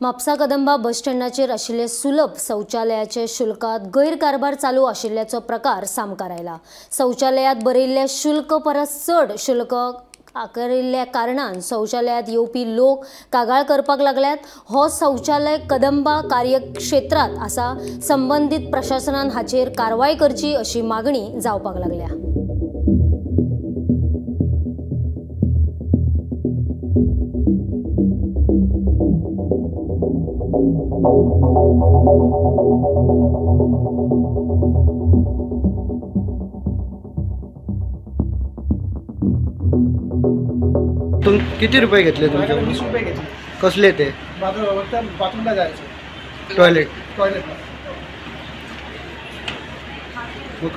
म्हापसा कदंबा बस स्टँडाचेर आशिल्ले सुलभ शौचालयाचे शुल्कात गैरकारभार चालू आशिल्ल्याचो प्रकार सामकार आयला। शौचालयात बरयल्ल्या शुल्क परस चड शुल्क आकारिल्ल्या कारणान शौचालयात येवपी लोक कागाळ करपाक लागल्यात। हो शौचालय कदंबा कार्यक्षेत्रात आसा, संबंधित प्रशासनान हाचेर कारवाय करची अशी मागणी जावपाक लागल्या। तुम किती रुपये घेतले तुमचे? 20 रुपये घेतले। कसले ते? बाथरूमला जायचं, टॉयलेट।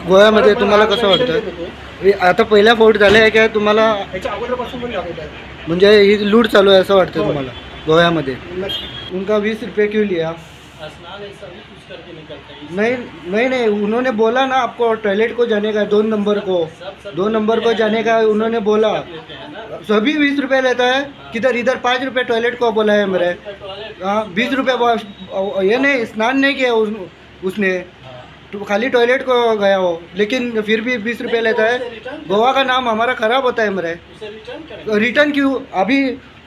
गोव्यामध्ये तुम्हाला कसं वाटतं? आता पहिला फोट झाले आहे काय तुम्हाला? याच्या अगोदरपासून पण लागत आहे, म्हणजे ही लूट चालू आहे असं वाटतं तुम्हाला गोव्यामध्ये? उनका 20 रुपये क्यों लिया? नहीं, उन्होंने बोला ना आपको टॉयलेट को जाने का, 2 नंबर को जाने का उन्होंने बोला। सभी 20 रुपये लेता है। किधर इधर 5 रुपये टॉयलेट को बोला है मेरे। 20 रुपये ये नहीं, स्नान नहीं किया उसने, तो खाली टॉयलेट को गया हो, लेकिन फिर भी 20 रुपये लेता है। गोवा का नाम हमारा ख़राब होता है मेरे। रिटर्न क्यों? अभी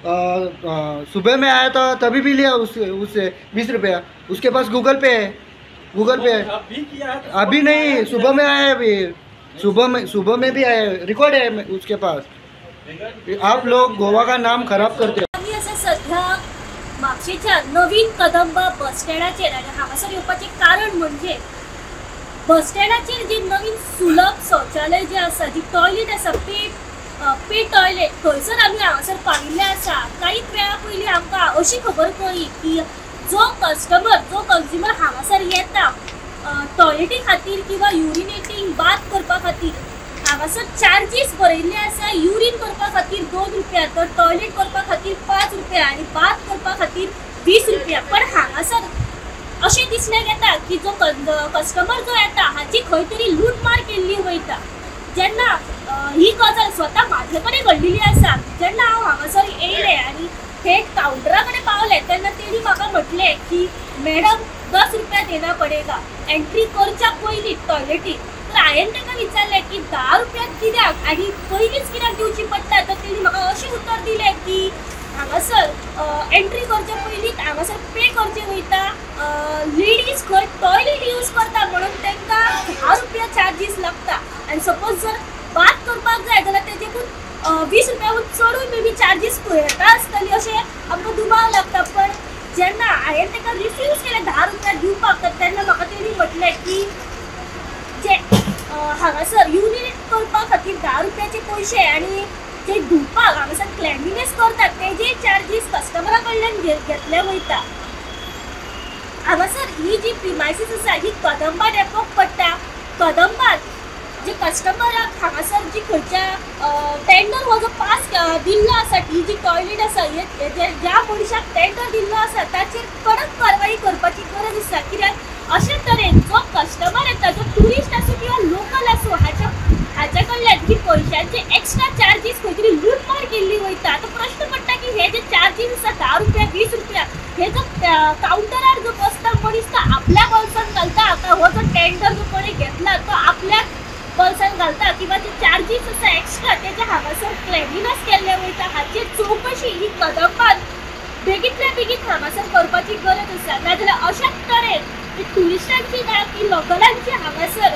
सुबह में आया था तभी भी लिया उससे 20 रुपया। उसके पास गूगल पे है। अभी नहीं, सुबह में आया, अभी सुबह में भी आया, रिकॉर्ड है उसके पास। आप लोग गोवा का नाम खराब करते आम्ही असं सध्या म्हापशेच्या नवीन कदंबा बस स्टँडाचेर आनी हांगासर येवपाचें कारण म्हणजे बस स्टँडाचेर जे नवीन सुलभ शौचालय जे आसा, जी टॉयलेट आसा, पे टॉयलेट, थंयसर आमी हांगासर पाविल्ले आसा। काही वेळा पयलीं आमकां अशी खबर कळ्ळी की जो कंज्युमर हांगासर येता टॉयलेटी खातीर किंवा युरिनेटिंग बाथ करपा खातीर हांगासर चार्जीस बरयल्ले आसा। युरिन करपा खातीर 2 रुपया, तर टॉयलेट करपा खातीर 5 रुपया आनी बाथ करपा खातीर 20 रुपया। पण हांगासर अशें दिसण्याक येता की जो कस्टमर जो येता हाची खंय तरी लूटमार केल्ली वयता। जेन्ना ही गजाल स्वता म्हाजे कडेन घडलेली आसा, जेन्ना हांव हांगासर येयलें आनी थेट काउंटरा कडेन पावलें तेन्ना तेणी म्हाका म्हटलें की मॅडम 10 रुपया देना पडेगा एंट्री करच्या पयलीं टॉयलेटीक। तर हांवें ताका विचारलें की 10 रुपया कित्याक आनी पयलींच कित्याक दिवची पडटा? तर तेणी म्हाका अशें उतर दिलें की हांगासर एंट्री करच्या पयलीं हांगासर पे करचें वयता। लेडीज खंय टॉयलेट यूज करता म्हणून तांकां 10 रुपया चार्जीस लागता आनी सपोज जर बाथ करपाक जाय जाल्यार तेजेकून 20 रुपयाहून चडूय मे बी चार्जीस पळयता आसतली अशें आमकां दुबाव लागता। पण जेन्ना हांवें ताका रिफ्यूज केलें 10 रुपया दिवपाक, तर तेन्ना म्हाका तेणी म्हटलें की जे हांगासर युरिनेट करपा खातीर 10 रुपयाचे पयशे आनी जे धुवपाक हांगासर क्लेनलीनेस करतात तेजे चार्जीस कस्टमरा कडल्यान घेतले वयता। हांगासर ही जी प्रिमायसीस आसा ही कदंबा डेपोक पडटा। कदंबात जे कस्टमराक हांगासर जी खंयच्या टेंडर हो जो पास दिल्लो आसा, ही जी टॉयलेट आसा, ज्या मनशाक टेंडर दिल्लो आसा ताचेर कडक कारवाई करपाची गरज आसा। कित्याक अशे तरेन जो कस्टमर येता, जो टुरिस्ट आसूं किंवा लोकल आसूं, हाच्या कडल्यान ही पयशांचे एक्स्ट्रा चार्जीस खंय तरी लूटमार केल्ली वयता। तो प्रश्न पडटा की हे जे चार्जीस आसा 10 रुपया 20 रुपया, हे जो काउंटरार जो बसता मनीस तो आपल्या बॉल्सान घालता का हो जो टेंडर जो कोणी घेतला तो आपल्या बॉल्सान घालता, किंवा जे चार्जीस आसा एक्स्ट्रा तेजे हांगासर क्लेनलीनेस केल्ले वयता? हाची चौकशी ही कदंबात बेगींतल्या बेगीन हांगासर करपाची गरज आसा। नाजाल्यार अशाच तरेन टुरिस्टांची ना की लोकलांची हांगासर